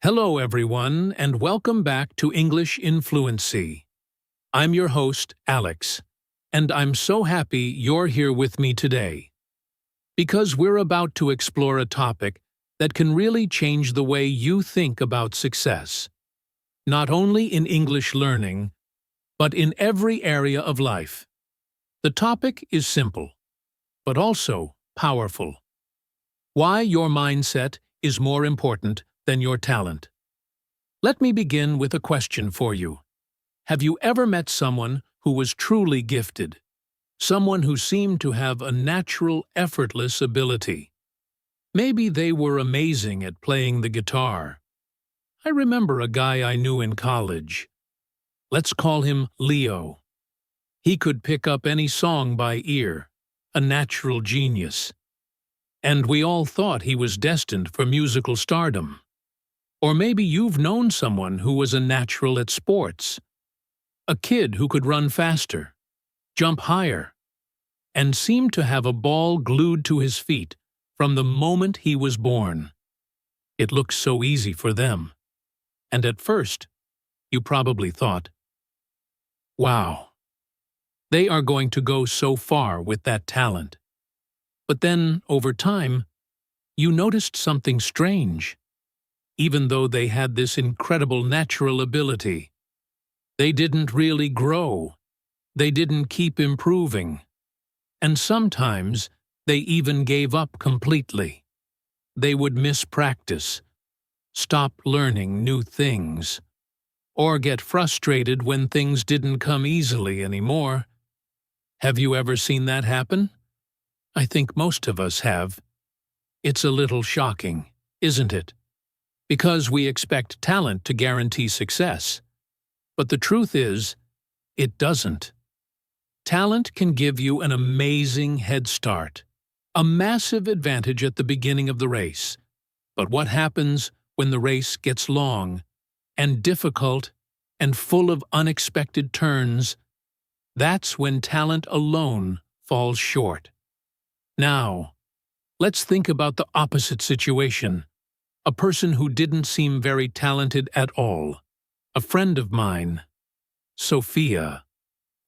Hello, everyone, and welcome back to English in Fluency. I'm your host, Alex, and I'm so happy you're here with me today. Because we're about to explore a topic that can really change the way you think about success. Not only in English learning, but in every area of life. The topic is simple, but also powerful. Why your mindset is more important than your talent. Let me begin with a question for you. Have you ever met someone who was truly gifted? Someone who seemed to have a natural, effortless ability? Maybe they were amazing at playing the guitar. I remember a guy I knew in college. Let's call him Leo. He could pick up any song by ear, a natural genius. And we all thought he was destined for musical stardom. Or maybe you've known someone who was a natural at sports. A kid who could run faster, jump higher, and seemed to have a ball glued to his feet from the moment he was born. It looked so easy for them. And at first, you probably thought, wow, they are going to go so far with that talent. But then, over time, you noticed something strange. Even though they had this incredible natural ability, they didn't really grow. They didn't keep improving. And sometimes they even gave up completely. They would miss practice, stop learning new things, or get frustrated when things didn't come easily anymore. Have you ever seen that happen? I think most of us have. It's a little shocking, isn't it? Because we expect talent to guarantee success. But the truth is, it doesn't. Talent can give you an amazing head start, a massive advantage at the beginning of the race. But what happens when the race gets long and difficult and full of unexpected turns? That's when talent alone falls short. Now, let's think about the opposite situation. A person who didn't seem very talented at all. A friend of mine, Sophia,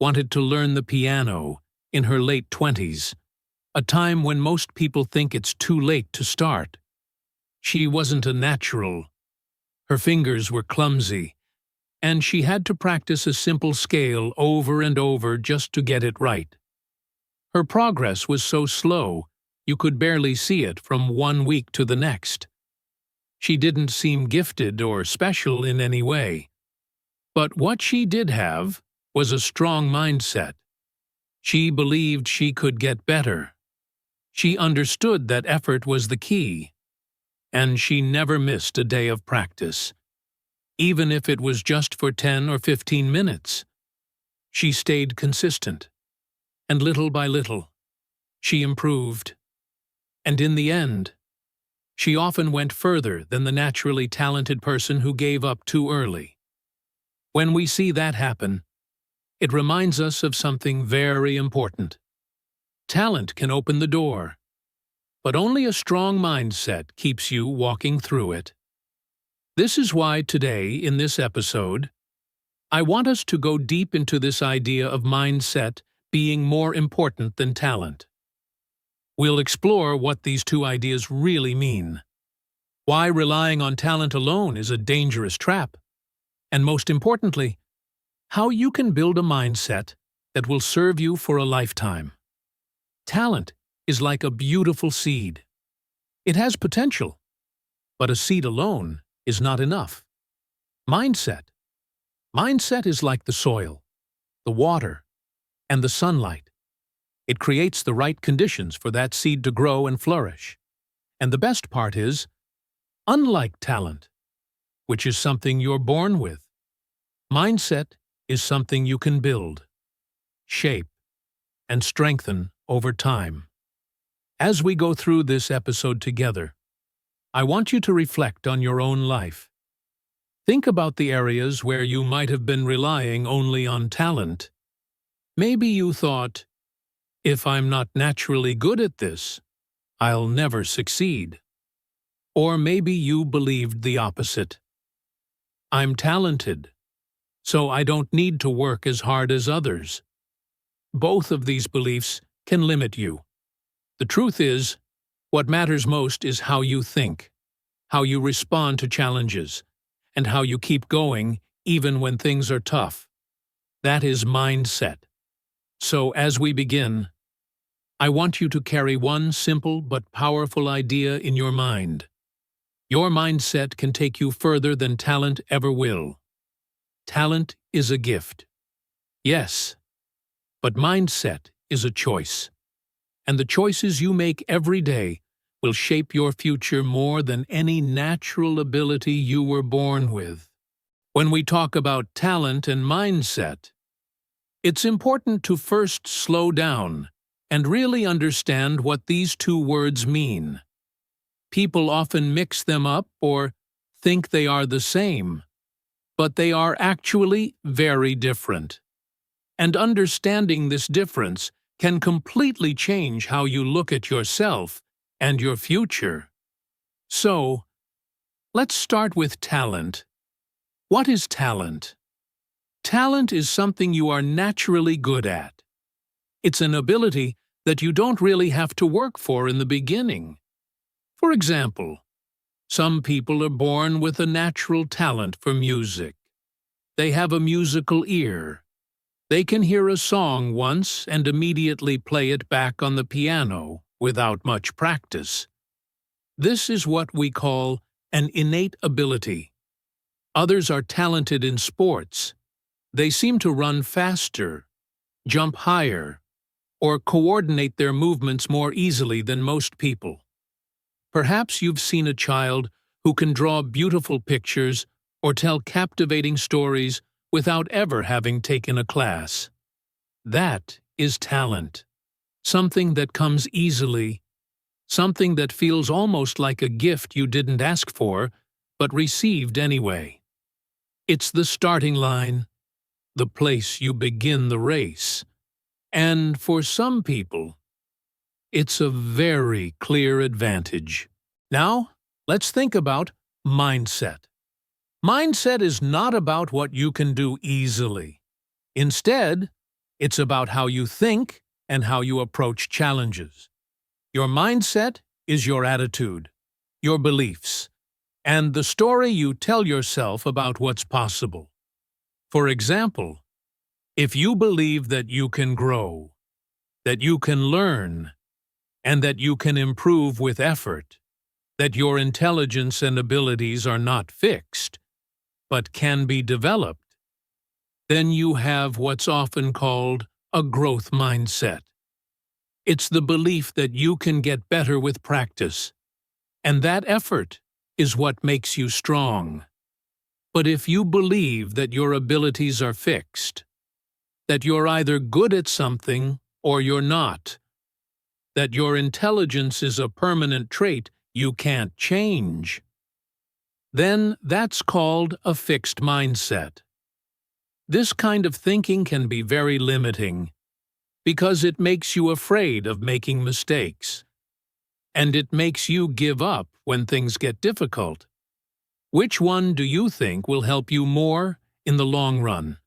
wanted to learn the piano in her late 20s, a time when most people think it's too late to start. She wasn't a natural. Her fingers were clumsy, and she had to practice a simple scale over and over just to get it right. Her progress was so slow, you could barely see it from one week to the next. She didn't seem gifted or special in any way. But what she did have was a strong mindset. She believed she could get better. She understood that effort was the key. And she never missed a day of practice, even if it was just for 10 or 15 minutes. She stayed consistent. And little by little, she improved. And in the end, she often went further than the naturally talented person who gave up too early. When we see that happen, it reminds us of something very important. Talent can open the door, but only a strong mindset keeps you walking through it. This is why today, in this episode, I want us to go deep into this idea of mindset being more important than talent. We'll explore what these two ideas really mean, why relying on talent alone is a dangerous trap, and most importantly, how you can build a mindset that will serve you for a lifetime. Talent is like a beautiful seed. It has potential, but a seed alone is not enough. Mindset is like the soil, the water, and the sunlight. It creates the right conditions for that seed to grow and flourish. And the best part is, unlike talent, which is something you're born with, mindset is something you can build, shape, and strengthen over time. As we go through this episode together, I want you to reflect on your own life. Think about the areas where you might have been relying only on talent. Maybe you thought, if I'm not naturally good at this, I'll never succeed. Or maybe you believed the opposite. I'm talented, so I don't need to work as hard as others. Both of these beliefs can limit you. The truth is, what matters most is how you think, how you respond to challenges, and how you keep going even when things are tough. That is mindset. So as we begin, I want you to carry one simple but powerful idea in your mind. Your mindset can take you further than talent ever will. Talent is a gift. Yes, but mindset is a choice. And the choices you make every day will shape your future more than any natural ability you were born with. When we talk about talent and mindset, it's important to first slow down and really understand what these two words mean. People often mix them up or think they are the same, but they are actually very different. And understanding this difference can completely change how you look at yourself and your future. So, let's start with talent. What is talent? Talent is something you are naturally good at. It's an ability that you don't really have to work for in the beginning. For example, some people are born with a natural talent for music. They have a musical ear. They can hear a song once and immediately play it back on the piano without much practice. This is what we call an innate ability. Others are talented in sports. They seem to run faster, jump higher, or coordinate their movements more easily than most people. Perhaps you've seen a child who can draw beautiful pictures or tell captivating stories without ever having taken a class. That is talent. Something that comes easily, something that feels almost like a gift you didn't ask for, but received anyway. It's the starting line, the place you begin the race. And for some people, it's a very clear advantage. Now, let's think about mindset. Mindset is not about what you can do easily. Instead, it's about how you think and how you approach challenges. Your mindset is your attitude, your beliefs, and the story you tell yourself about what's possible. For example, if you believe that you can grow, that you can learn, and that you can improve with effort, that your intelligence and abilities are not fixed, but can be developed, then you have what's often called a growth mindset. It's the belief that you can get better with practice, and that effort is what makes you strong. But if you believe that your abilities are fixed, that you're either good at something or you're not, that your intelligence is a permanent trait you can't change, then that's called a fixed mindset. This kind of thinking can be very limiting because it makes you afraid of making mistakes, and it makes you give up when things get difficult. Which one do you think will help you more in the long run?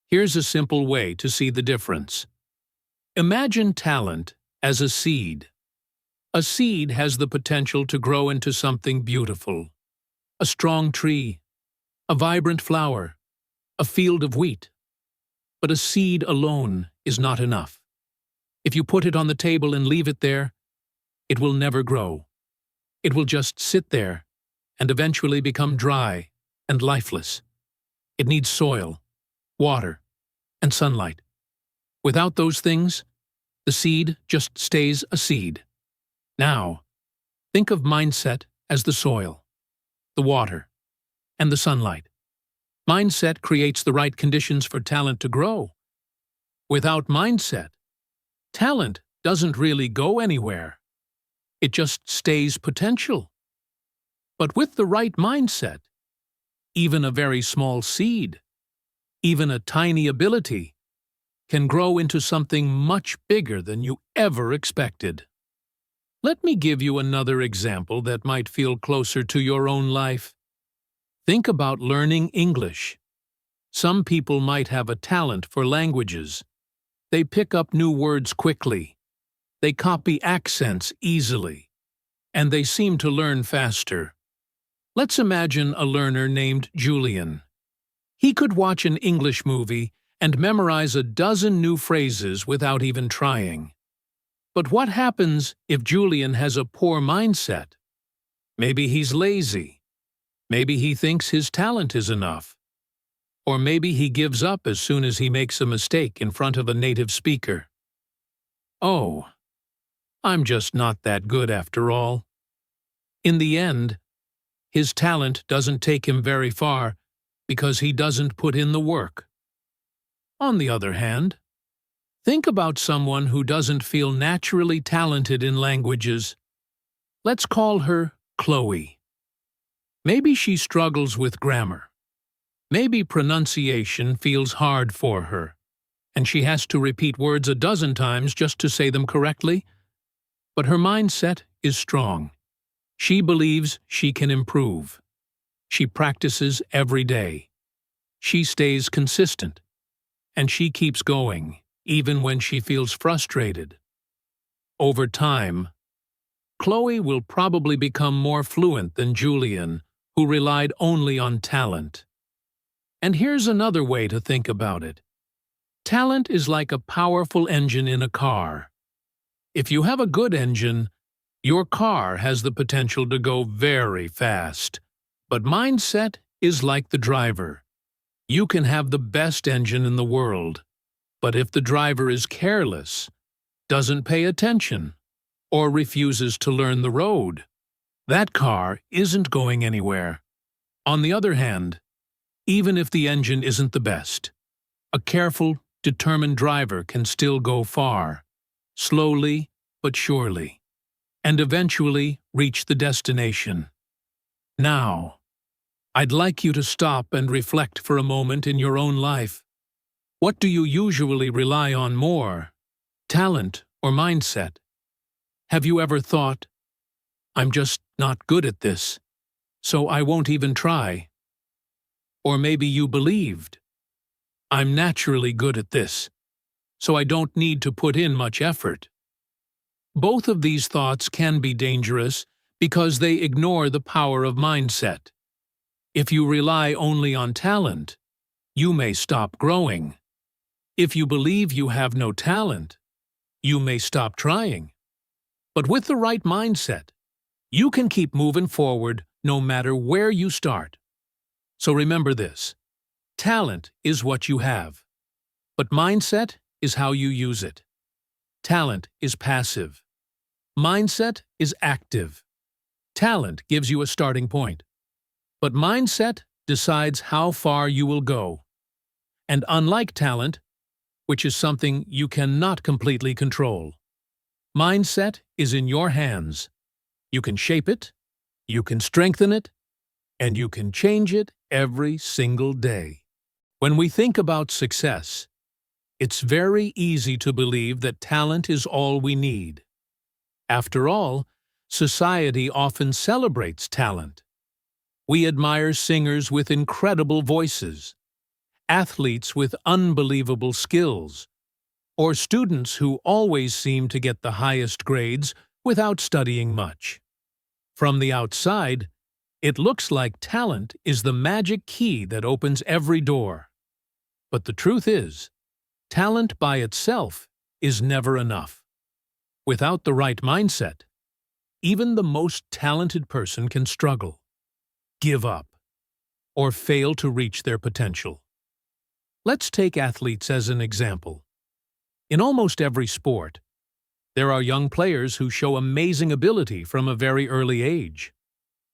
Here's a simple way to see the difference. Imagine talent as a seed. A seed has the potential to grow into something beautiful. A strong tree, a vibrant flower, a field of wheat. But a seed alone is not enough. If you put it on the table and leave it there, it will never grow. It will just sit there and eventually become dry and lifeless. It needs soil, water, and sunlight. Without those things, the seed just stays a seed. Now, think of mindset as the soil, the water, and the sunlight. Mindset creates the right conditions for talent to grow. Without mindset, talent doesn't really go anywhere. It just stays potential. But with the right mindset, even a very small seed, even a tiny ability, can grow into something much bigger than you ever expected. Let me give you another example that might feel closer to your own life. Think about learning English. Some people might have a talent for languages. They pick up new words quickly. They copy accents easily. And they seem to learn faster. Let's imagine a learner named Julian. He could watch an English movie and memorize a dozen new phrases without even trying. But what happens if Julian has a poor mindset? Maybe he's lazy. Maybe he thinks his talent is enough. Or maybe he gives up as soon as he makes a mistake in front of a native speaker. Oh, I'm just not that good after all. In the end, his talent doesn't take him very far because he doesn't put in the work. On the other hand, think about someone who doesn't feel naturally talented in languages. Let's call her Chloe. Maybe she struggles with grammar. Maybe pronunciation feels hard for her, and she has to repeat words a dozen times just to say them correctly. But her mindset is strong. She believes she can improve. She practices every day. She stays consistent. And she keeps going, even when she feels frustrated. Over time, Chloe will probably become more fluent than Julian, who relied only on talent. And here's another way to think about it. Talent is like a powerful engine in a car. If you have a good engine, your car has the potential to go very fast. But mindset is like the driver. You can have the best engine in the world, but if the driver is careless, doesn't pay attention, or refuses to learn the road, that car isn't going anywhere. On the other hand, even if the engine isn't the best, a careful, determined driver can still go far, slowly but surely, and eventually reach the destination. Now, I'd like you to stop and reflect for a moment in your own life. What do you usually rely on more, talent or mindset? Have you ever thought, I'm just not good at this, so I won't even try? Or maybe you believed, I'm naturally good at this, so I don't need to put in much effort. Both of these thoughts can be dangerous because they ignore the power of mindset. If you rely only on talent, you may stop growing. If you believe you have no talent, you may stop trying. But with the right mindset, you can keep moving forward no matter where you start. So remember this: talent is what you have, but mindset is how you use it. Talent is passive. Mindset is active. Talent gives you a starting point, but mindset decides how far you will go. And unlike talent, which is something you cannot completely control, mindset is in your hands. You can shape it, you can strengthen it, and you can change it every single day. When we think about success, it's very easy to believe that talent is all we need. After all, society often celebrates talent. We admire singers with incredible voices, athletes with unbelievable skills, or students who always seem to get the highest grades without studying much. From the outside, it looks like talent is the magic key that opens every door. But the truth is, talent by itself is never enough. Without the right mindset, even the most talented person can struggle, give up, or fail to reach their potential. Let's take athletes as an example. In almost every sport, there are young players who show amazing ability from a very early age.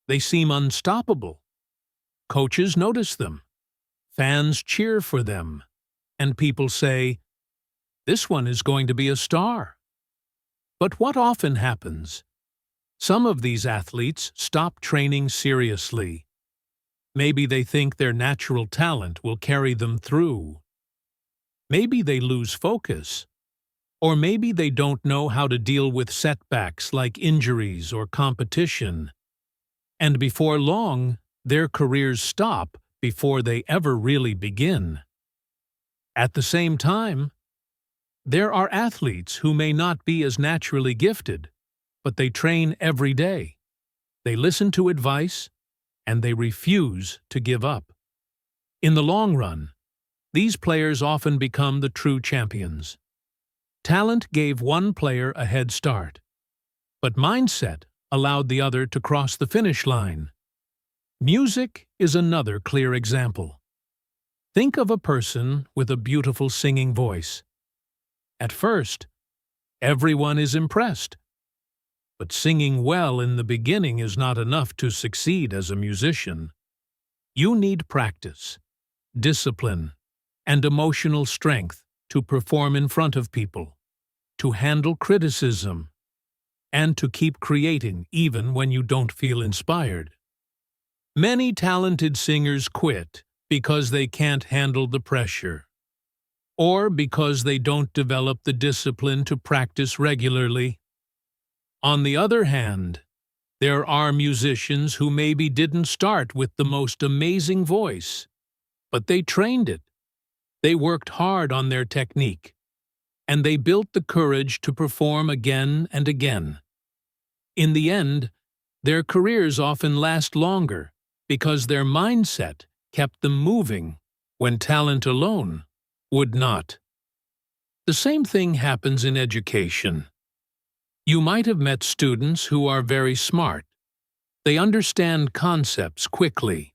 They seem unstoppable. Coaches notice them. Fans cheer for them. And people say, "This one is going to be a star." But what often happens? Some of these athletes stop training seriously. Maybe they think their natural talent will carry them through. Maybe they lose focus. Or maybe they don't know how to deal with setbacks like injuries or competition. And before long, their careers stop before they ever really begin. At the same time, there are athletes who may not be as naturally gifted, but they train every day. They listen to advice, and they refuse to give up. In the long run, these players often become the true champions. Talent gave one player a head start, but mindset allowed the other to cross the finish line. Music is another clear example. Think of a person with a beautiful singing voice. At first, everyone is impressed. But singing well in the beginning is not enough to succeed as a musician. You need practice, discipline, and emotional strength to perform in front of people, to handle criticism, and to keep creating even when you don't feel inspired. Many talented singers quit because they can't handle the pressure, or because they don't develop the discipline to practice regularly. On the other hand, there are musicians who maybe didn't start with the most amazing voice, but they trained it. They worked hard on their technique, and they built the courage to perform again and again. In the end, their careers often last longer because their mindset kept them moving when talent alone would not. The same thing happens in education. You might have met students who are very smart. They understand concepts quickly.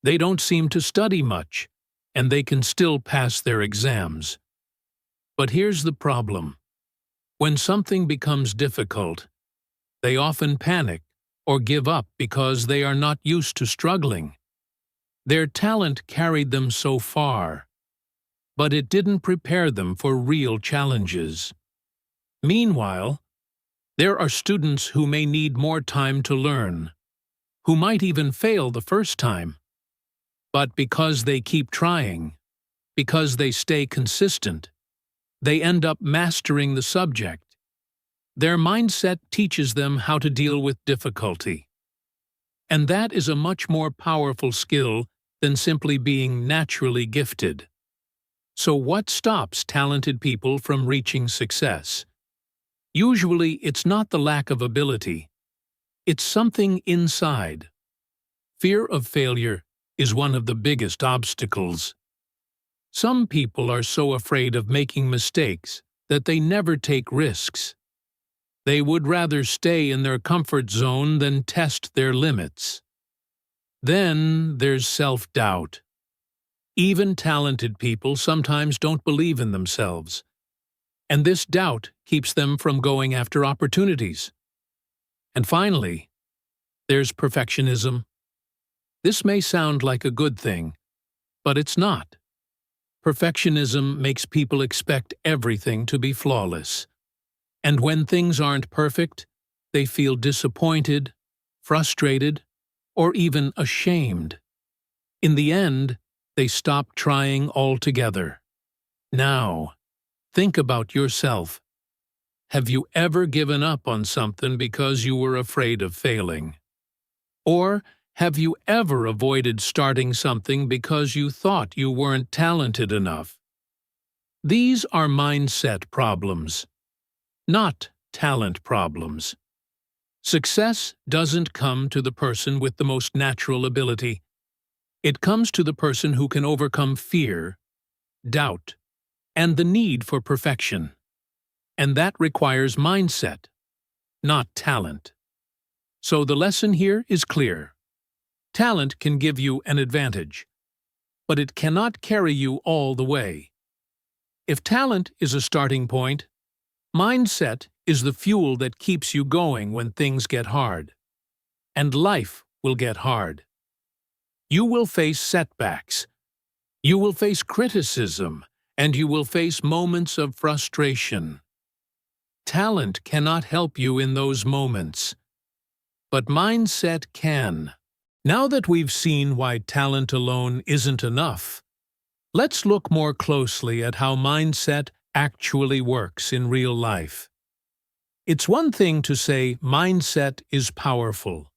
They don't seem to study much, and they can still pass their exams. But here's the problem. When something becomes difficult, they often panic or give up because they are not used to struggling. Their talent carried them so far, but it didn't prepare them for real challenges. Meanwhile, there are students who may need more time to learn, who might even fail the first time. But because they keep trying, because they stay consistent, they end up mastering the subject. Their mindset teaches them how to deal with difficulty. And that is a much more powerful skill than simply being naturally gifted. So what stops talented people from reaching success? Usually it's not the lack of ability. It's something inside. Fear of failure is one of the biggest obstacles. Some people are so afraid of making mistakes that they never take risks. They would rather stay in their comfort zone than test their limits. Then there's self-doubt. Even talented people sometimes don't believe in themselves, and this doubt keeps them from going after opportunities. And finally, there's perfectionism. This may sound like a good thing, but it's not. Perfectionism makes people expect everything to be flawless. And when things aren't perfect, they feel disappointed, frustrated, or even ashamed. In the end, they stop trying altogether. Now, think about yourself. Have you ever given up on something because you were afraid of failing? Or have you ever avoided starting something because you thought you weren't talented enough? These are mindset problems, not talent problems. Success doesn't come to the person with the most natural ability. It comes to the person who can overcome fear, doubt, and the need for perfection. And that requires mindset, not talent. So the lesson here is clear. Talent can give you an advantage, but it cannot carry you all the way. If talent is a starting point, mindset is the fuel that keeps you going when things get hard. And life will get hard. You will face setbacks. You will face criticism, and you will face moments of frustration. Talent cannot help you in those moments, but mindset can. Now that we've seen why talent alone isn't enough, let's look more closely at how mindset actually works in real life. It's one thing to say mindset is powerful.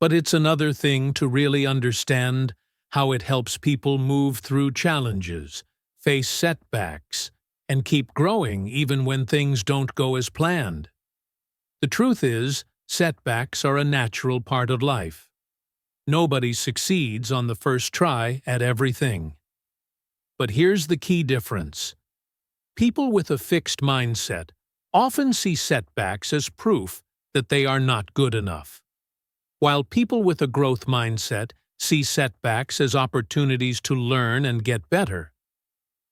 But it's another thing to really understand how it helps people move through challenges, face setbacks, and keep growing even when things don't go as planned. The truth is, setbacks are a natural part of life. Nobody succeeds on the first try at everything. But here's the key difference. People with a fixed mindset often see setbacks as proof that they are not good enough, while people with a growth mindset see setbacks as opportunities to learn and get better.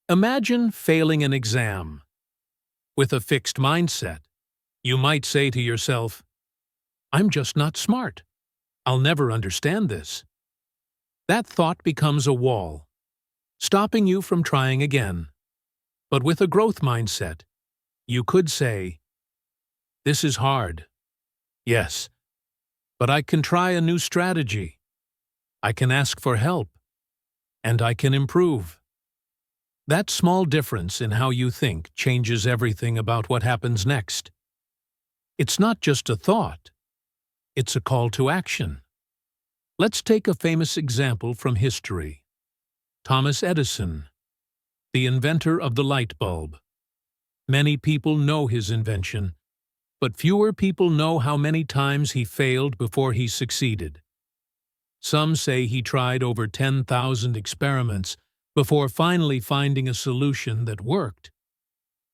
Imagine failing an exam. With a fixed mindset, you might say to yourself, "I'm just not smart. I'll never understand this." That thought becomes a wall, stopping you from trying again. But with a growth mindset, you could say, "This is hard. Yes, but I can try a new strategy. I can ask for help, and I can improve." That small difference in how you think changes everything about what happens next. It's not just a thought, it's a call to action. Let's take a famous example from history. Thomas Edison, the inventor of the light bulb. Many people know his invention, but fewer people know how many times he failed before he succeeded. Some say he tried over 10,000 experiments before finally finding a solution that worked.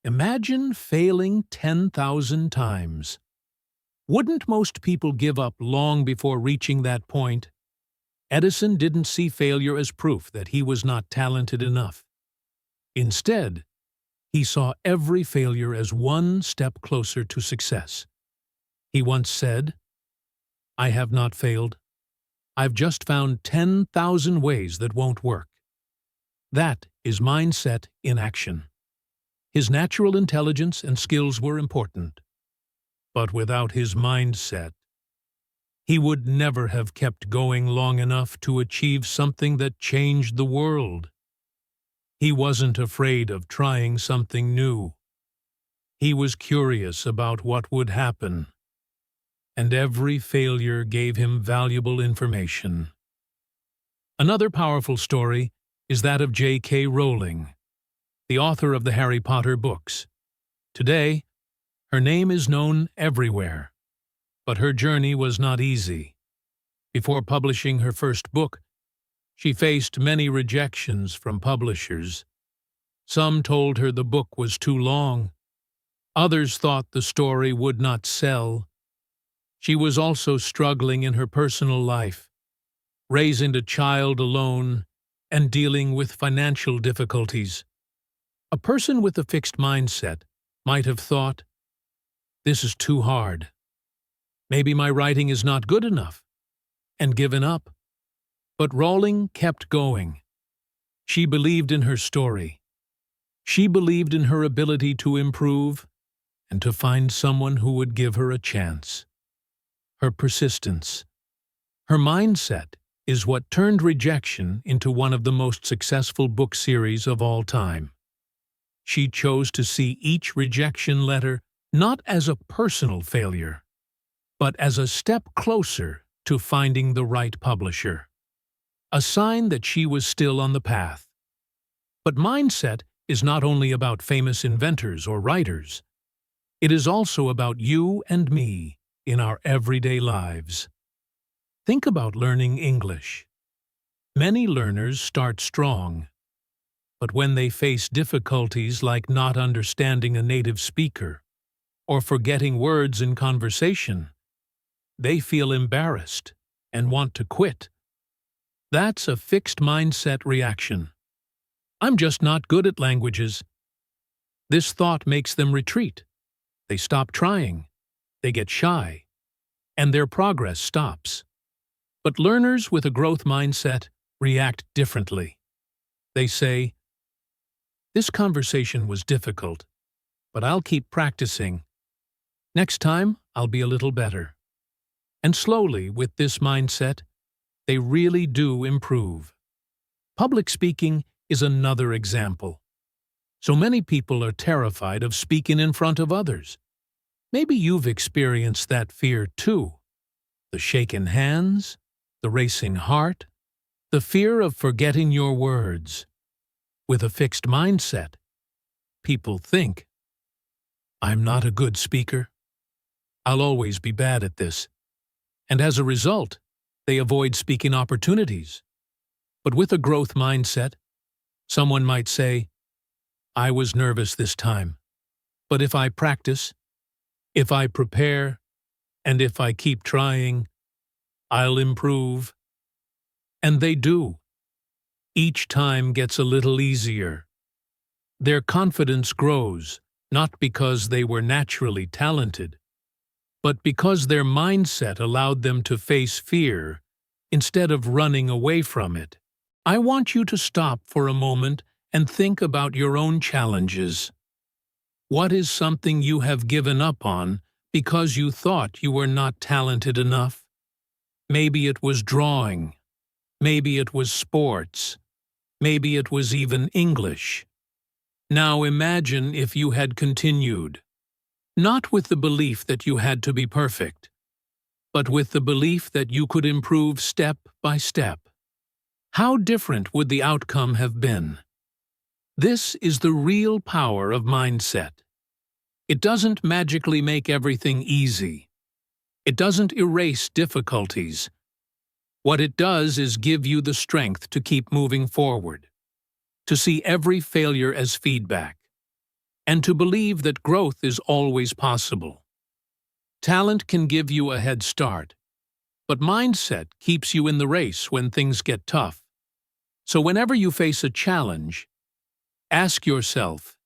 Imagine failing 10,000 times. Wouldn't most people give up long before reaching that point? Edison didn't see failure as proof that he was not talented enough. Instead, he saw every failure as one step closer to success. He once said, "I have not failed. I've just found 10,000 ways that won't work." That is mindset in action. His natural intelligence and skills were important, but without his mindset, he would never have kept going long enough to achieve something that changed the world. He wasn't afraid of trying something new. He was curious about what would happen, and every failure gave him valuable information. Another powerful story is that of J.K. Rowling, the author of the Harry Potter books. Today, her name is known everywhere, but her journey was not easy. Before publishing her first book, she faced many rejections from publishers. Some told her the book was too long. Others thought the story would not sell. She was also struggling in her personal life, raising a child alone and dealing with financial difficulties. A person with a fixed mindset might have thought, "This is too hard. Maybe my writing is not good enough," and given up. But Rowling kept going. She believed in her story. She believed in her ability to improve and to find someone who would give her a chance. Her persistence, her mindset, is what turned rejection into one of the most successful book series of all time. She chose to see each rejection letter not as a personal failure, but as a step closer to finding the right publisher, a sign that she was still on the path. But mindset is not only about famous inventors or writers. It is also about you and me in our everyday lives. Think about learning English. Many learners start strong, but when they face difficulties like not understanding a native speaker or forgetting words in conversation, they feel embarrassed and want to quit. That's a fixed mindset reaction. "I'm just not good at languages." This thought makes them retreat. They stop trying, they get shy, and their progress stops. But learners with a growth mindset react differently. They say, "This conversation was difficult, but I'll keep practicing. Next time, I'll be a little better." And slowly, with this mindset, they really do improve. Public speaking is another example. So many people are terrified of speaking in front of others. Maybe you've experienced that fear too. The shaken hands, the racing heart, the fear of forgetting your words. With a fixed mindset, people think, I'm not a good speaker. I'll always be bad at this. And as a result, they avoid speaking opportunities. But with a growth mindset, someone might say, I was nervous this time, but if I practice, if I prepare, and if I keep trying, I'll improve. And they do. Each time gets a little easier. Their confidence grows, not because they were naturally talented, but because their mindset allowed them to face fear instead of running away from it. I want you to stop for a moment and think about your own challenges. What is something you have given up on because you thought you were not talented enough? Maybe it was drawing. Maybe it was sports. Maybe it was even English. Now imagine if you had continued, not with the belief that you had to be perfect, but with the belief that you could improve step by step. How different would the outcome have been? This is the real power of mindset. It doesn't magically make everything easy. It doesn't erase difficulties. What it does is give you the strength to keep moving forward, to see every failure as feedback, and to believe that growth is always possible. Talent can give you a head start, but mindset keeps you in the race when things get tough. So whenever you face a challenge, ask yourself,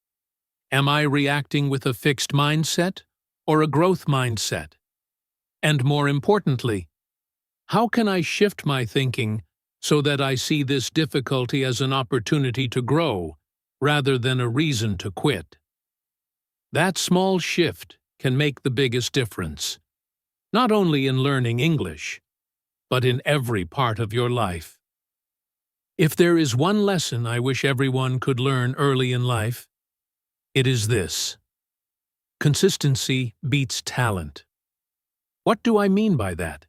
am I reacting with a fixed mindset or a growth mindset? And more importantly, how can I shift my thinking so that I see this difficulty as an opportunity to grow rather than a reason to quit? That small shift can make the biggest difference, not only in learning English, but in every part of your life. If there is one lesson I wish everyone could learn early in life, it is this: consistency beats talent. What do I mean by that?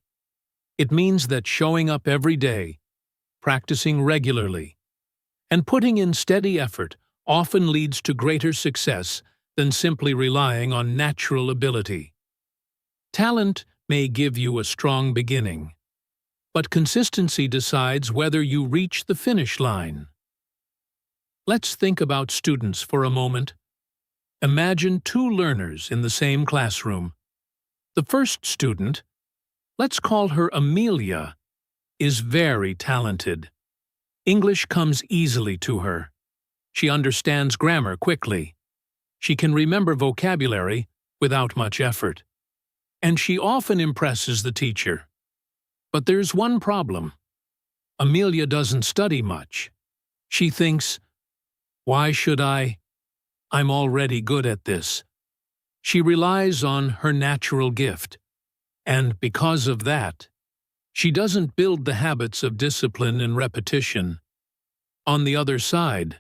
It means that showing up every day, practicing regularly, and putting in steady effort often leads to greater success than simply relying on natural ability. Talent may give you a strong beginning, but consistency decides whether you reach the finish line. Let's think about students for a moment. Imagine two learners in the same classroom. The first student, let's call her Amelia, is very talented. English comes easily to her. She understands grammar quickly. She can remember vocabulary without much effort. And she often impresses the teacher. But there's one problem. Amelia doesn't study much. She thinks, why should I? I'm already good at this. She relies on her natural gift. And because of that, she doesn't build the habits of discipline and repetition. On the other side,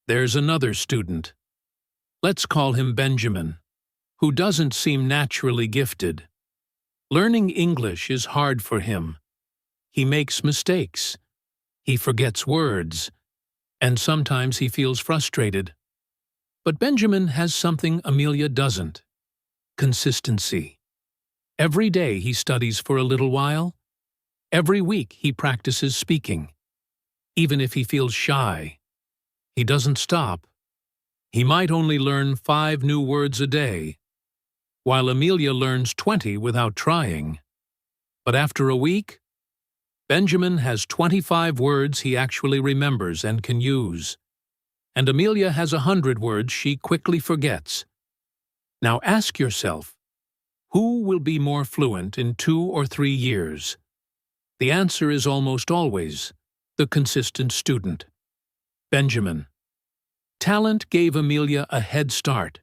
there's another student. Let's call him Benjamin, who doesn't seem naturally gifted. Learning English is hard for him. He makes mistakes. He forgets words. And sometimes he feels frustrated. But Benjamin has something Amelia doesn't: consistency. Every day he studies for a little while. Every week he practices speaking. Even if he feels shy, he doesn't stop. He might only learn 5 new words a day, while Amelia learns 20 without trying. But after a week, Benjamin has 25 words he actually remembers and can use, and Amelia has 100 words she quickly forgets. Now ask yourself, who will be more fluent in 2 or 3 years? The answer is almost always the consistent student. Benjamin. Talent gave Amelia a head start,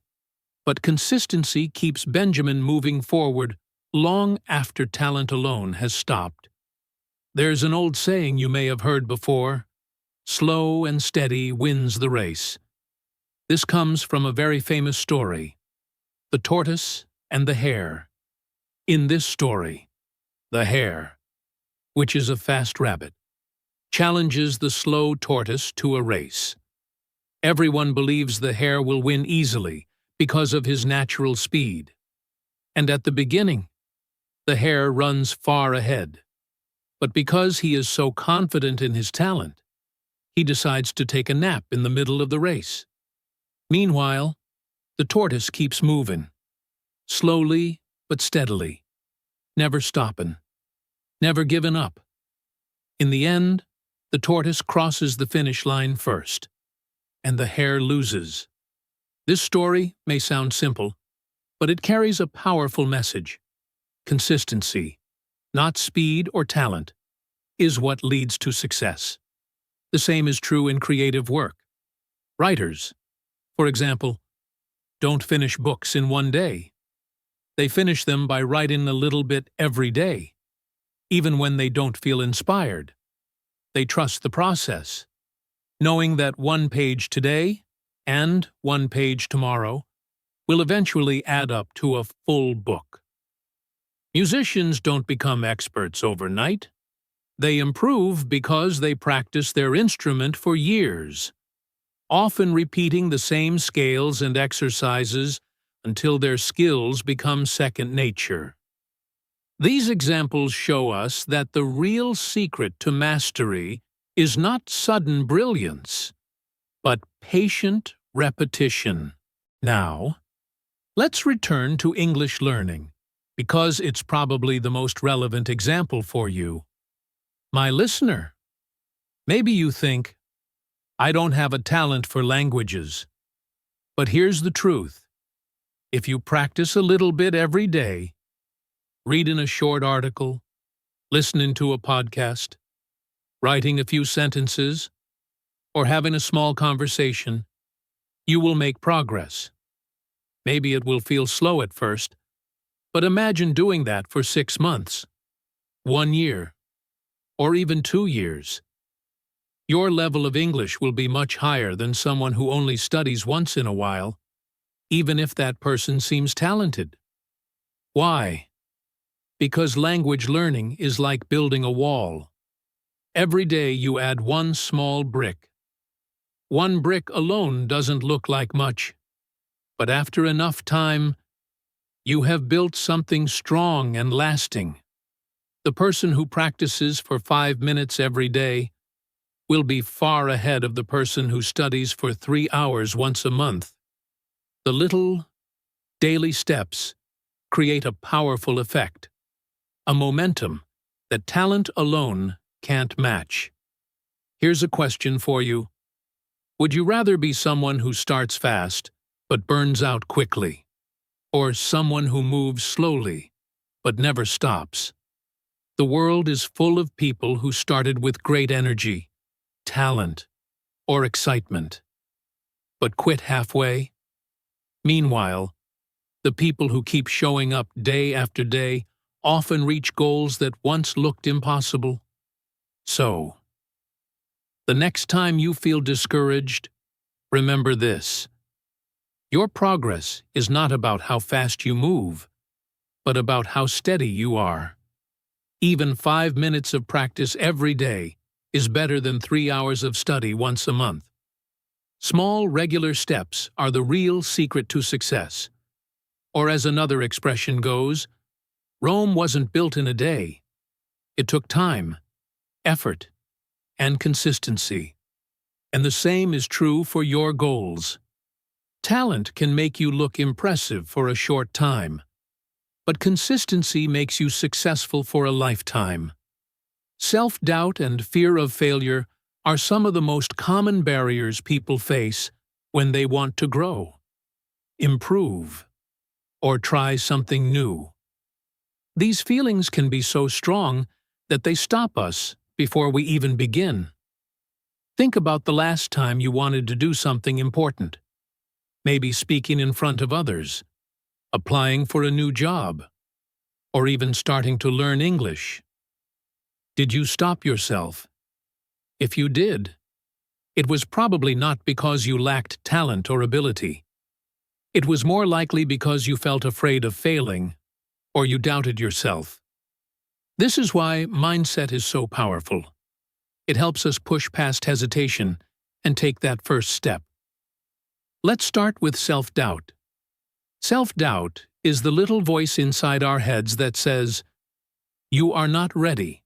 but consistency keeps Benjamin moving forward long after talent alone has stopped. There's an old saying you may have heard before: slow and steady wins the race. This comes from a very famous story, The Tortoise and the Hare. In this story, The hare, which is a fast rabbit, challenges the slow tortoise to a race. Everyone believes the hare will win easily because of his natural speed. And at the beginning, the hare runs far ahead. But because he is so confident in his talent, he decides to take a nap in the middle of the race. Meanwhile, the tortoise keeps moving, slowly but steadily, never stopping, never giving up. In the end, the tortoise crosses the finish line first, and the hare loses. This story may sound simple, but it carries a powerful message. Consistency, not speed or talent, is what leads to success. The same is true in creative work. Writers, for example, don't finish books in one day. They finish them by writing a little bit every day, even when they don't feel inspired. They trust the process, knowing that one page today and one page tomorrow will eventually add up to a full book. Musicians don't become experts overnight. They improve because they practice their instrument for years, often repeating the same scales and exercises until their skills become second nature. These examples show us that the real secret to mastery is not sudden brilliance, but patient repetition. Now, let's return to English learning, because it's probably the most relevant example for you. My listener, maybe you think, I don't have a talent for languages. But here's the truth. If you practice a little bit every day, reading a short article, listening to a podcast, writing a few sentences, or having a small conversation, you will make progress. Maybe it will feel slow at first, but imagine doing that for 6 months, 1 year, or even 2 years. Your level of English will be much higher than someone who only studies once in a while, even if that person seems talented. Why? Because language learning is like building a wall. Every day you add one small brick. One brick alone doesn't look like much, but after enough time, you have built something strong and lasting. The person who practices for 5 minutes every day will be far ahead of the person who studies for 3 hours once a month. The little, daily steps create a powerful effect, a momentum that talent alone can't match. Here's a question for you. Would you rather be someone who starts fast but burns out quickly, or someone who moves slowly but never stops? The world is full of people who started with great energy, talent, or excitement, but quit halfway. Meanwhile, the people who keep showing up day after day often reach goals that once looked impossible. So, the next time you feel discouraged, remember this. Your progress is not about how fast you move, but about how steady you are. Even 5 minutes of practice every day is better than 3 hours of study once a month. Small, regular steps are the real secret to success. Or as another expression goes, Rome wasn't built in a day. It took time, effort, and consistency. And the same is true for your goals. Talent can make you look impressive for a short time, but consistency makes you successful for a lifetime. Self-doubt and fear of failure are some of the most common barriers people face when they want to grow, improve, or try something new. These feelings can be so strong that they stop us before we even begin. Think about the last time you wanted to do something important. Maybe speaking in front of others, applying for a new job, or even starting to learn English. Did you stop yourself? If you did, it was probably not because you lacked talent or ability. It was more likely because you felt afraid of failing, or you doubted yourself. This is why mindset is so powerful. It helps us push past hesitation and take that first step. Let's start with self-doubt. Self-doubt is the little voice inside our heads that says, "You are not ready.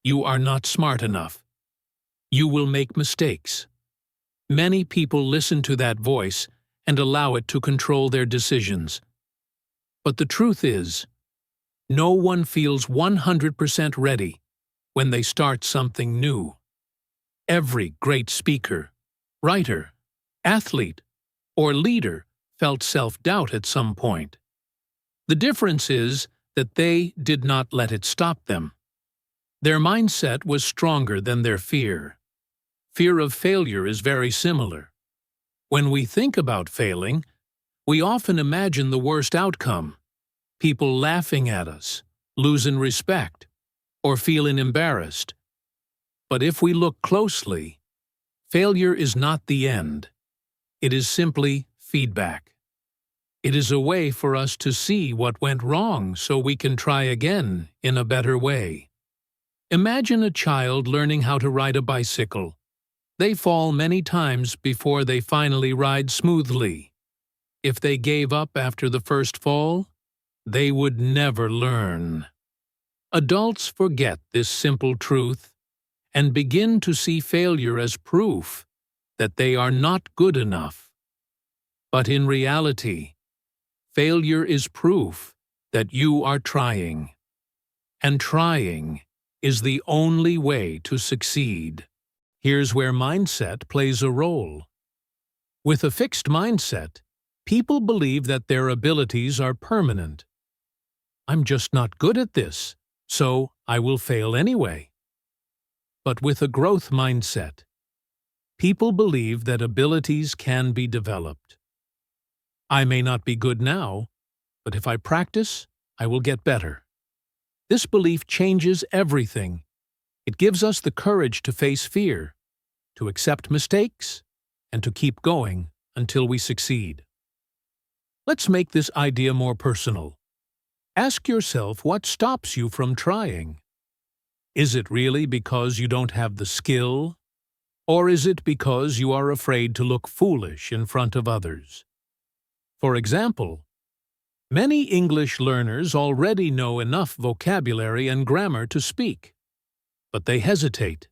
You are not smart enough. You will make mistakes." Many people listen to that voice and allow it to control their decisions. But the truth is, no one feels 100% ready when they start something new. Every great speaker, writer, athlete, or leader felt self-doubt at some point. The difference is that they did not let it stop them. Their mindset was stronger than their fear. Fear of failure is very similar. When we think about failing, we often imagine the worst outcome: people laughing at us, losing respect, or feeling embarrassed. But if we look closely, failure is not the end. It is simply feedback. It is a way for us to see what went wrong so we can try again in a better way. Imagine a child learning how to ride a bicycle. They fall many times before they finally ride smoothly. If they gave up after the first fall, they would never learn. Adults forget this simple truth and begin to see failure as proof that they are not good enough. But in reality, failure is proof that you are trying. And trying is the only way to succeed. Here's where mindset plays a role. With a fixed mindset, people believe that their abilities are permanent. "I'm just not good at this, so I will fail anyway." But with a growth mindset, people believe that abilities can be developed. "I may not be good now, but if I practice, I will get better." This belief changes everything. It gives us the courage to face fear, to accept mistakes, and to keep going until we succeed. Let's make this idea more personal. Ask yourself what stops you from trying. Is it really because you don't have the skill? Or is it because you are afraid to look foolish in front of others? For example, many English learners already know enough vocabulary and grammar to speak, but they hesitate.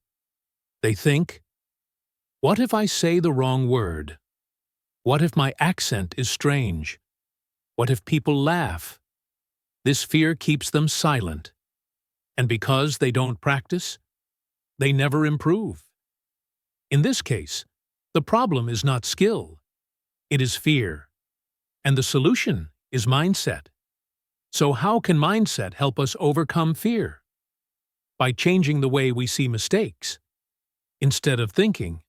They think, "What if I say the wrong word? What if my accent is strange? What if people laugh?" This fear keeps them silent. And because they don't practice, they never improve. In this case, the problem is not skill. It is fear. And the solution is mindset. So how can mindset help us overcome fear? By changing the way we see mistakes. Instead of thinking,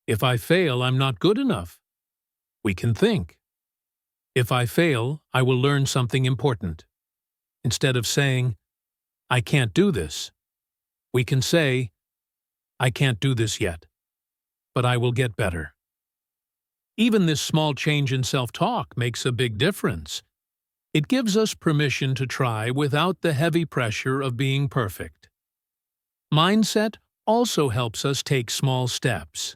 "If I fail, I'm not good enough," we can think, "If I fail, I will learn something important." Instead of saying, "I can't do this," we can say, "I can't do this yet, but I will get better." Even this small change in self-talk makes a big difference. It gives us permission to try without the heavy pressure of being perfect. Mindset also helps us take small steps.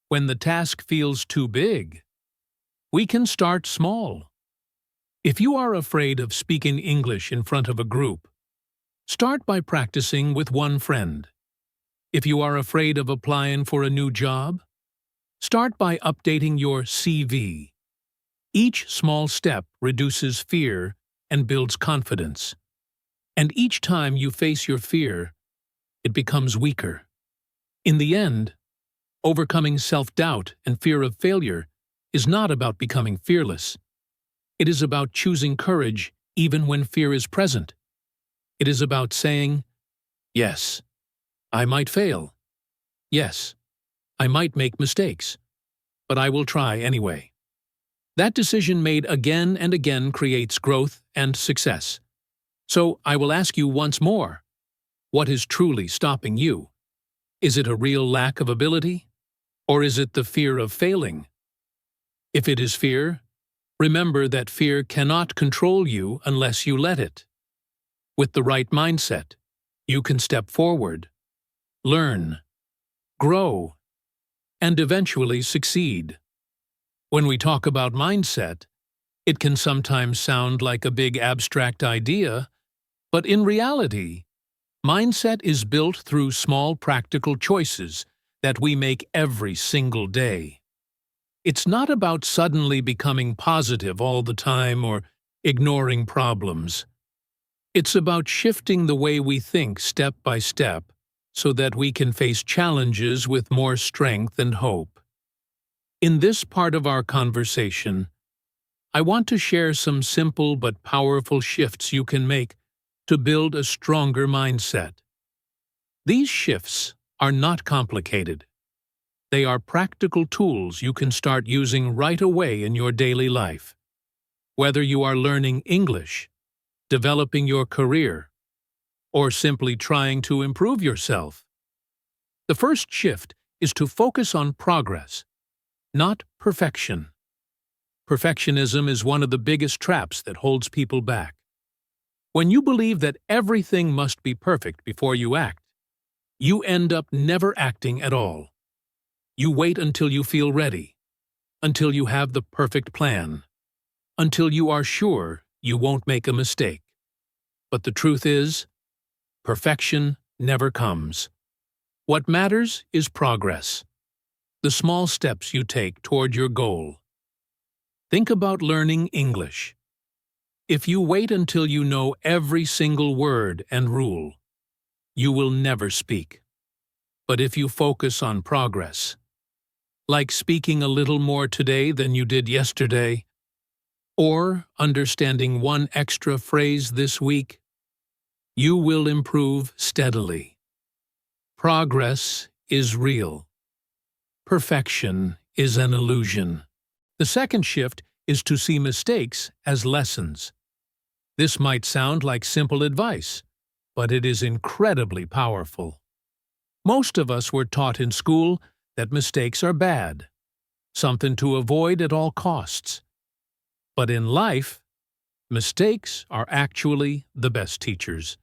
When the task feels too big, we can start small. If you are afraid of speaking English in front of a group, start by practicing with one friend. If you are afraid of applying for a new job, start by updating your CV. Each small step reduces fear and builds confidence. And each time you face your fear, it becomes weaker. In the end, overcoming self-doubt and fear of failure is not about becoming fearless. It is about choosing courage even when fear is present. It is about saying, "Yes, I might fail. Yes, I might make mistakes, but I will try anyway." That decision made again and again creates growth and success. So I will ask you once more, what is truly stopping you? Is it a real lack of ability? Or is it the fear of failing? If it is fear, remember that fear cannot control you unless you let it. With the right mindset, you can step forward, learn, grow, and eventually succeed. When we talk about mindset, it can sometimes sound like a big abstract idea, but in reality, mindset is built through small practical choices that we make every single day. It's not about suddenly becoming positive all the time or ignoring problems. It's about shifting the way we think step by step so that we can face challenges with more strength and hope. In this part of our conversation, I want to share some simple but powerful shifts you can make to build a stronger mindset. These shifts are not complicated. They are practical tools you can start using right away in your daily life. Whether you are learning English, developing your career, or simply trying to improve yourself. The first shift is to focus on progress, not perfection. Perfectionism is one of the biggest traps that holds people back. When you believe that everything must be perfect before you act, you end up never acting at all. You wait until you feel ready, until you have the perfect plan, until you are sure you won't make a mistake. But the truth is, perfection never comes. What matters is progress, the small steps you take toward your goal. Think about learning English. If you wait until you know every single word and rule, you will never speak. But if you focus on progress, like speaking a little more today than you did yesterday, or understanding one extra phrase this week, you will improve steadily. Progress is real. Perfection is an illusion. The second shift is to see mistakes as lessons. This might sound like simple advice, but it is incredibly powerful. Most of us were taught in school that mistakes are bad, something to avoid at all costs. But in life, mistakes are actually the best teachers.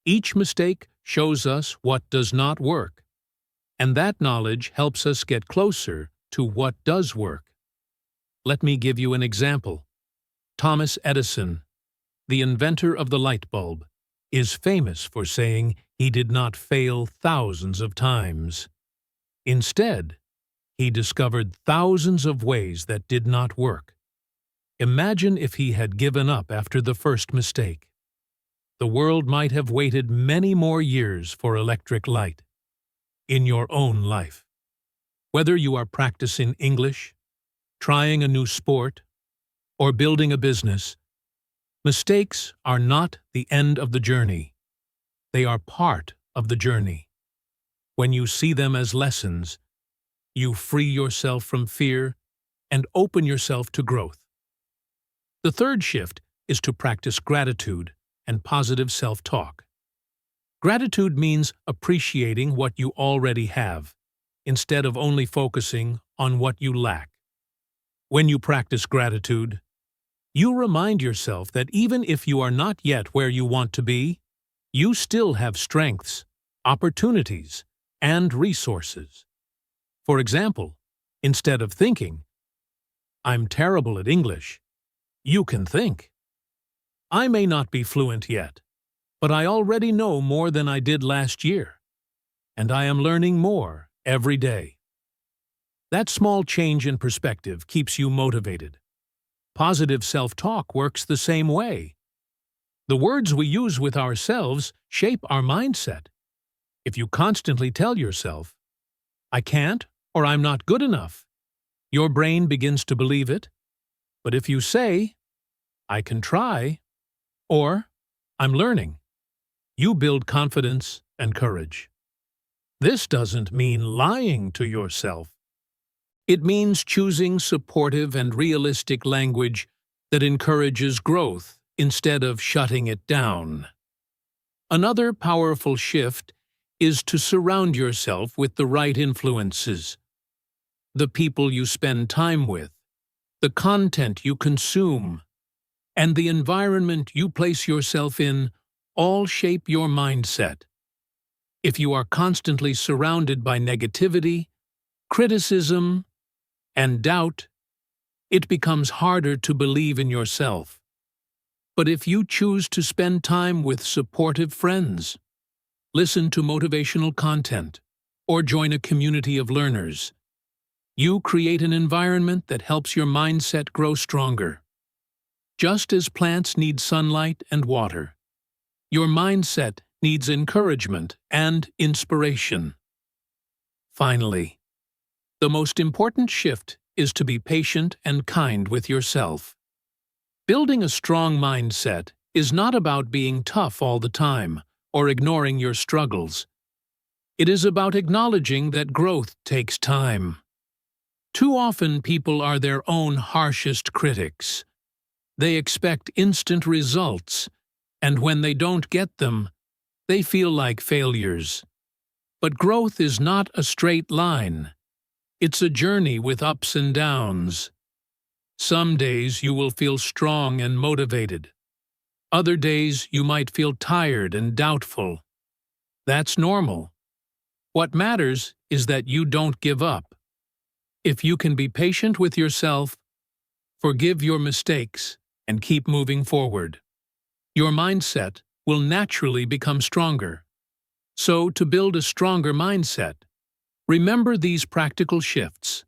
Each mistake shows us what does not work, and that knowledge helps us get closer to what does work. Let me give you an example. Thomas Edison, the inventor of the light bulb, is famous for saying he did not fail thousands of times. Instead, he discovered thousands of ways that did not work. Imagine if he had given up after the first mistake. The world might have waited many more years for electric light. In your own life, whether you are practicing English, trying a new sport, or building a business, mistakes are not the end of the journey. They are part of the journey. When you see them as lessons, you free yourself from fear and open yourself to growth. The third shift is to practice gratitude and positive self-talk. Gratitude means appreciating what you already have, instead of only focusing on what you lack. When you practice gratitude, you remind yourself that even if you are not yet where you want to be, you still have strengths, opportunities, and resources. For example, instead of thinking, "I'm terrible at English," you can think, "I may not be fluent yet, but I already know more than I did last year, and I am learning more every day." That small change in perspective keeps you motivated. Positive self-talk works the same way. The words we use with ourselves shape our mindset. If you constantly tell yourself, "I can't," or "I'm not good enough," your brain begins to believe it. But if you say, "I can try," or "I'm learning," you build confidence and courage. This doesn't mean lying to yourself. It means choosing supportive and realistic language that encourages growth instead of shutting it down. Another powerful shift is to surround yourself with the right influences. The people you spend time with, the content you consume, and the environment you place yourself in all shape your mindset. If you are constantly surrounded by negativity, criticism, and doubt, it becomes harder to believe in yourself. But if you choose to spend time with supportive friends, listen to motivational content, or join a community of learners, you create an environment that helps your mindset grow stronger. Just as plants need sunlight and water, your mindset needs encouragement and inspiration. Finally, the most important shift is to be patient and kind with yourself. Building a strong mindset is not about being tough all the time or ignoring your struggles. It is about acknowledging that growth takes time. Too often people are their own harshest critics. They expect instant results, and when they don't get them, they feel like failures. But growth is not a straight line. It's a journey with ups and downs. Some days you will feel strong and motivated. Other days you might feel tired and doubtful. That's normal. What matters is that you don't give up. If you can be patient with yourself, forgive your mistakes, and keep moving forward, your mindset will naturally become stronger. So, to build a stronger mindset, remember these practical shifts.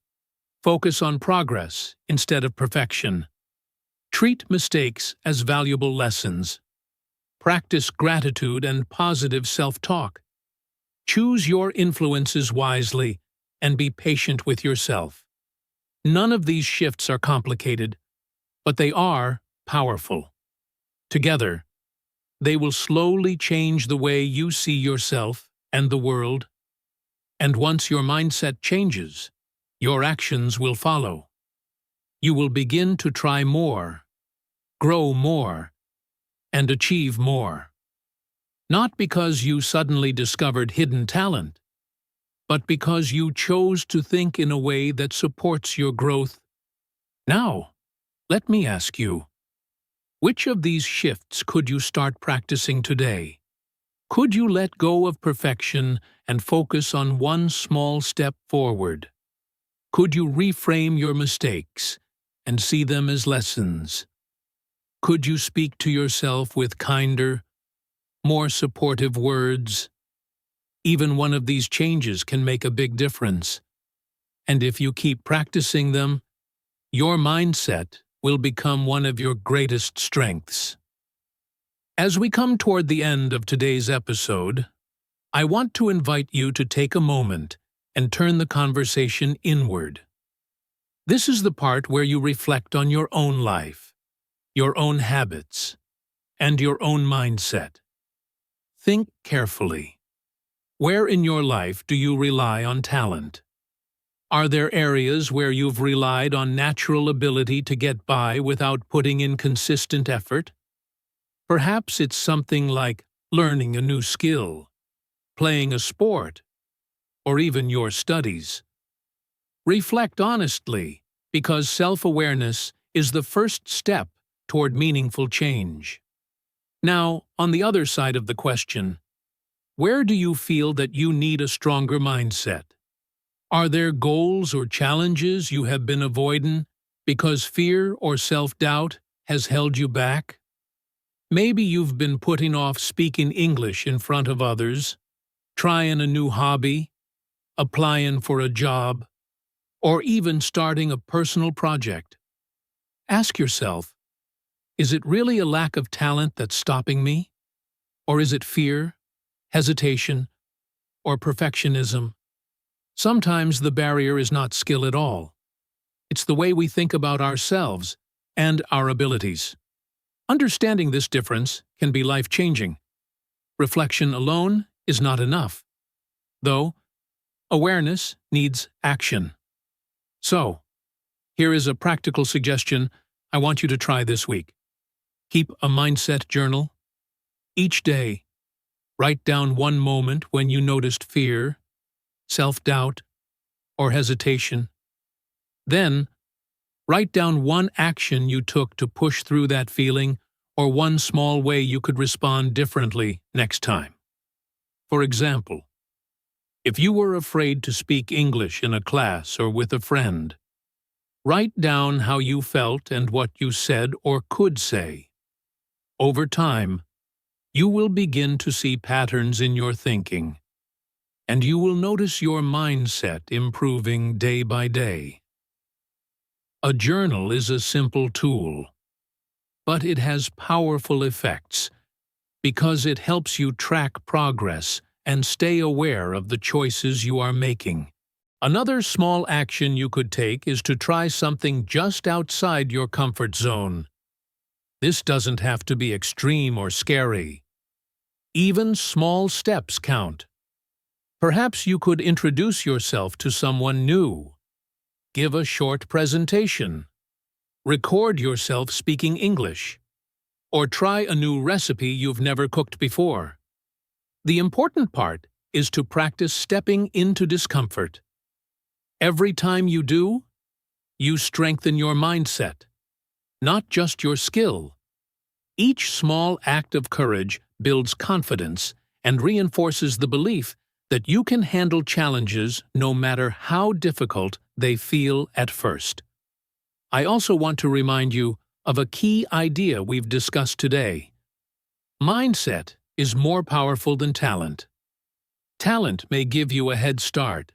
Focus on progress instead of perfection. Treat mistakes as valuable lessons. Practice gratitude and positive self-talk. Choose your influences wisely and be patient with yourself. None of these shifts are complicated, but they are powerful. Together, they will slowly change the way you see yourself and the world. And once your mindset changes, your actions will follow. You will begin to try more, grow more, and achieve more. Not because you suddenly discovered hidden talent, but because you chose to think in a way that supports your growth. Now, let me ask you, which of these shifts could you start practicing today? Could you let go of perfection and focus on one small step forward? Could you reframe your mistakes and see them as lessons? Could you speak to yourself with kinder, more supportive words? Even one of these changes can make a big difference. And if you keep practicing them, your mindset will become one of your greatest strengths. As we come toward the end of today's episode, I want to invite you to take a moment and turn the conversation inward. This is the part where you reflect on your own life, your own habits, and your own mindset. Think carefully. Where in your life do you rely on talent? Are there areas where you've relied on natural ability to get by without putting in consistent effort? Perhaps it's something like learning a new skill, playing a sport, or even your studies. Reflect honestly, because self-awareness is the first step toward meaningful change. Now, on the other side of the question, where do you feel that you need a stronger mindset? Are there goals or challenges you have been avoiding because fear or self-doubt has held you back? Maybe you've been putting off speaking English in front of others, trying a new hobby, applying for a job, or even starting a personal project. Ask yourself, is it really a lack of talent that's stopping me? Or is it fear, hesitation, or perfectionism? Sometimes the barrier is not skill at all. It's the way we think about ourselves and our abilities. Understanding this difference can be life-changing. Reflection alone is not enough, though awareness needs action. So, here is a practical suggestion I want you to try this week. Keep a mindset journal. Each day, write down one moment when you noticed fear, self-doubt, or hesitation. Then, write down one action you took to push through that feeling or one small way you could respond differently next time. For example, if you were afraid to speak English in a class or with a friend, write down how you felt and what you said or could say. Over time, you will begin to see patterns in your thinking, and you will notice your mindset improving day by day. A journal is a simple tool, but it has powerful effects because it helps you track progress and stay aware of the choices you are making. Another small action you could take is to try something just outside your comfort zone. This doesn't have to be extreme or scary. Even small steps count. Perhaps you could introduce yourself to someone new, give a short presentation, record yourself speaking English, or try a new recipe you've never cooked before. The important part is to practice stepping into discomfort. Every time you do, you strengthen your mindset, not just your skill. Each small act of courage builds confidence and reinforces the belief that you can handle challenges no matter how difficult they feel at first. I also want to remind you of a key idea we've discussed today. Mindset is more powerful than talent. Talent may give you a head start,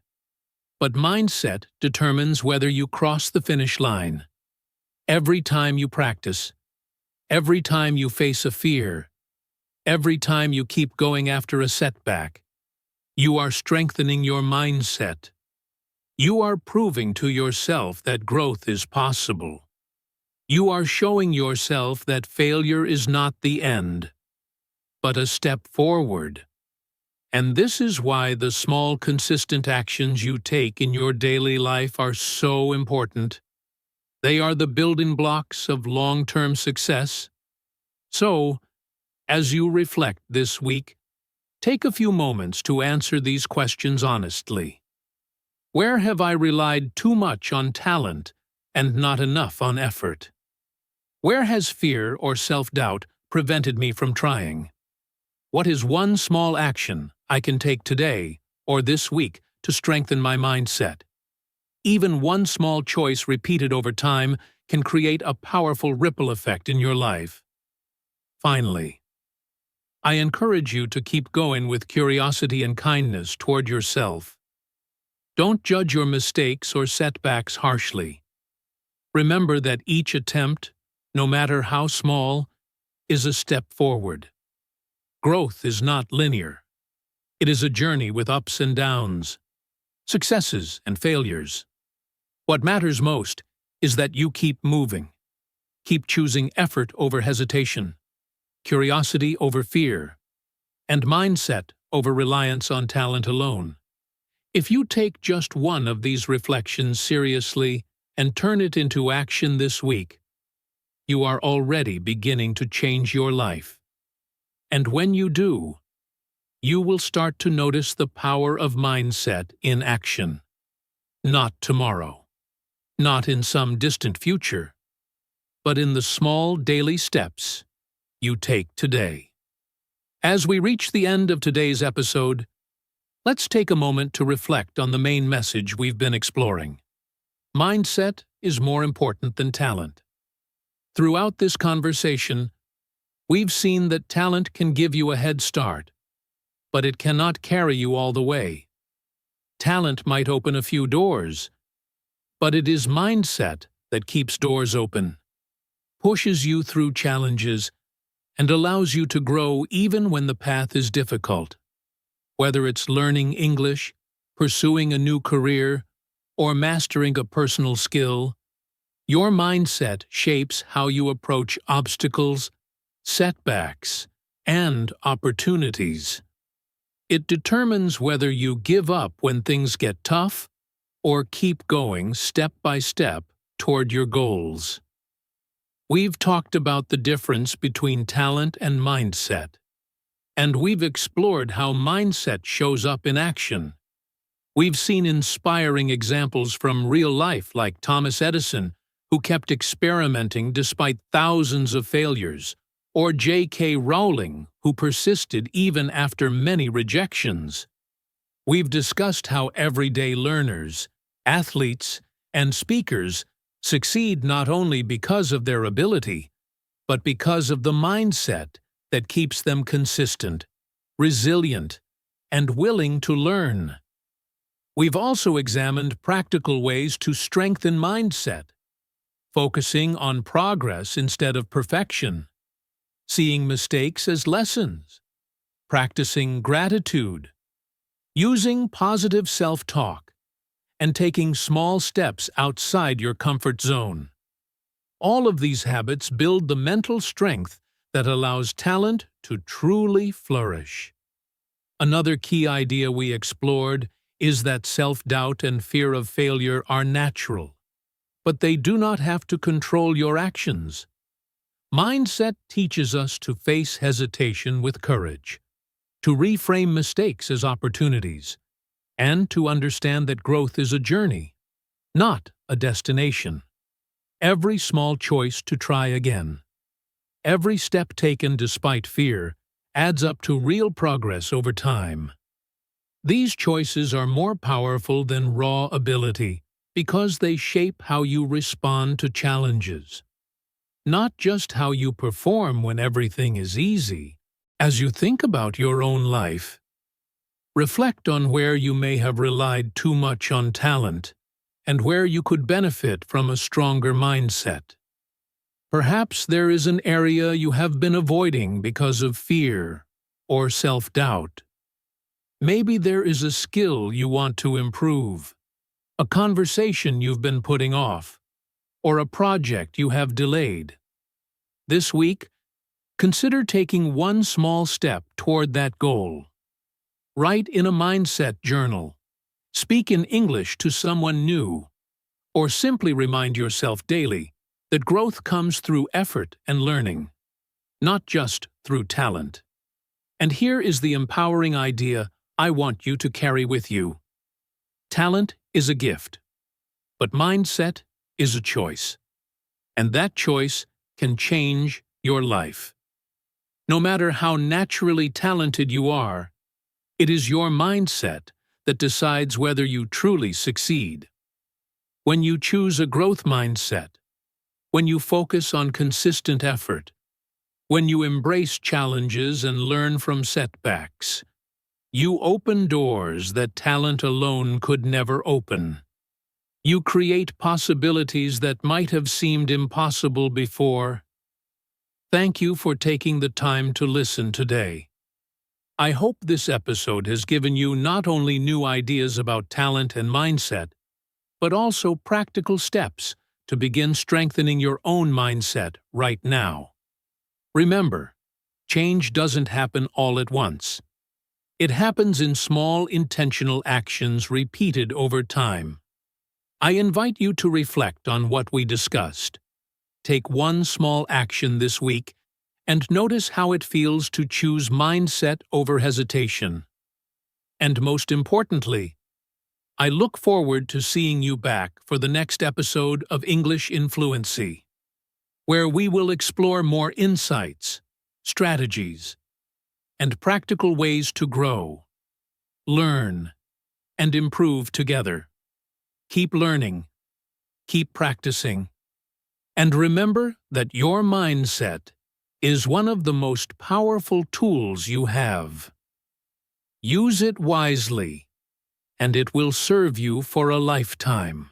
but mindset determines whether you cross the finish line. Every time you practice, every time you face a fear, every time you keep going after a setback, you are strengthening your mindset. You are proving to yourself that growth is possible. You are showing yourself that failure is not the end, but a step forward. And this is why the small, consistent actions you take in your daily life are so important. They are the building blocks of long-term success. So, as you reflect this week, take a few moments to answer these questions honestly. Where have I relied too much on talent and not enough on effort? Where has fear or self-doubt prevented me from trying? What is one small action I can take today or this week to strengthen my mindset? Even one small choice repeated over time can create a powerful ripple effect in your life. Finally, I encourage you to keep going with curiosity and kindness toward yourself. Don't judge your mistakes or setbacks harshly. Remember that each attempt, no matter how small, is a step forward. Growth is not linear. It is a journey with ups and downs, successes and failures. What matters most is that you keep moving. Keep choosing effort over hesitation, curiosity over fear, and mindset over reliance on talent alone. If you take just one of these reflections seriously and turn it into action this week, you are already beginning to change your life. And when you do, you will start to notice the power of mindset in action. Not tomorrow, not in some distant future, but in the small daily steps you take today. As we reach the end of today's episode, let's take a moment to reflect on the main message we've been exploring. Mindset is more important than talent. Throughout this conversation, we've seen that talent can give you a head start, but it cannot carry you all the way. Talent might open a few doors, but it is mindset that keeps doors open, pushes you through challenges, and allows you to grow even when the path is difficult. Whether it's learning English, pursuing a new career, or mastering a personal skill, your mindset shapes how you approach obstacles, setbacks, and opportunities. It determines whether you give up when things get tough or keep going step by step toward your goals. We've talked about the difference between talent and mindset, and we've explored how mindset shows up in action. We've seen inspiring examples from real life like Thomas Edison, who kept experimenting despite thousands of failures, or J.K. Rowling, who persisted even after many rejections. We've discussed how everyday learners, athletes, and speakers succeed not only because of their ability, but because of the mindset that keeps them consistent, resilient, and willing to learn. We've also examined practical ways to strengthen mindset, focusing on progress instead of perfection, seeing mistakes as lessons, practicing gratitude, using positive self-talk, and taking small steps outside your comfort zone. All of these habits build the mental strength that allows talent to truly flourish. Another key idea we explored is that self-doubt and fear of failure are natural, but they do not have to control your actions. Mindset teaches us to face hesitation with courage, to reframe mistakes as opportunities, and to understand that growth is a journey, not a destination. Every small choice to try again, every step taken despite fear, adds up to real progress over time. These choices are more powerful than raw ability because they shape how you respond to challenges, not just how you perform when everything is easy. As you think about your own life, reflect on where you may have relied too much on talent and where you could benefit from a stronger mindset. Perhaps there is an area you have been avoiding because of fear or self-doubt. Maybe there is a skill you want to improve, a conversation you've been putting off, or a project you have delayed. This week, consider taking one small step toward that goal. Write in a mindset journal, speak in English to someone new, or simply remind yourself daily that growth comes through effort and learning, not just through talent. And here is the empowering idea I want you to carry with you. Talent is a gift, but mindset is a choice. And that choice can change your life. No matter how naturally talented you are, it is your mindset that decides whether you truly succeed. When you choose a growth mindset, when you focus on consistent effort, when you embrace challenges and learn from setbacks, you open doors that talent alone could never open. You create possibilities that might have seemed impossible before. Thank you for taking the time to listen today. I hope this episode has given you not only new ideas about talent and mindset, but also practical steps to begin strengthening your own mindset right now. Remember, change doesn't happen all at once. It happens in small, intentional actions repeated over time. I invite you to reflect on what we discussed. Take one small action this week and notice how it feels to choose mindset over hesitation. And most importantly, I look forward to seeing you back for the next episode of English in Fluency, where we will explore more insights, strategies, and practical ways to grow, learn, and improve together. Keep learning, keep practicing, and remember that your mindset is one of the most powerful tools you have. Use it wisely, and it will serve you for a lifetime.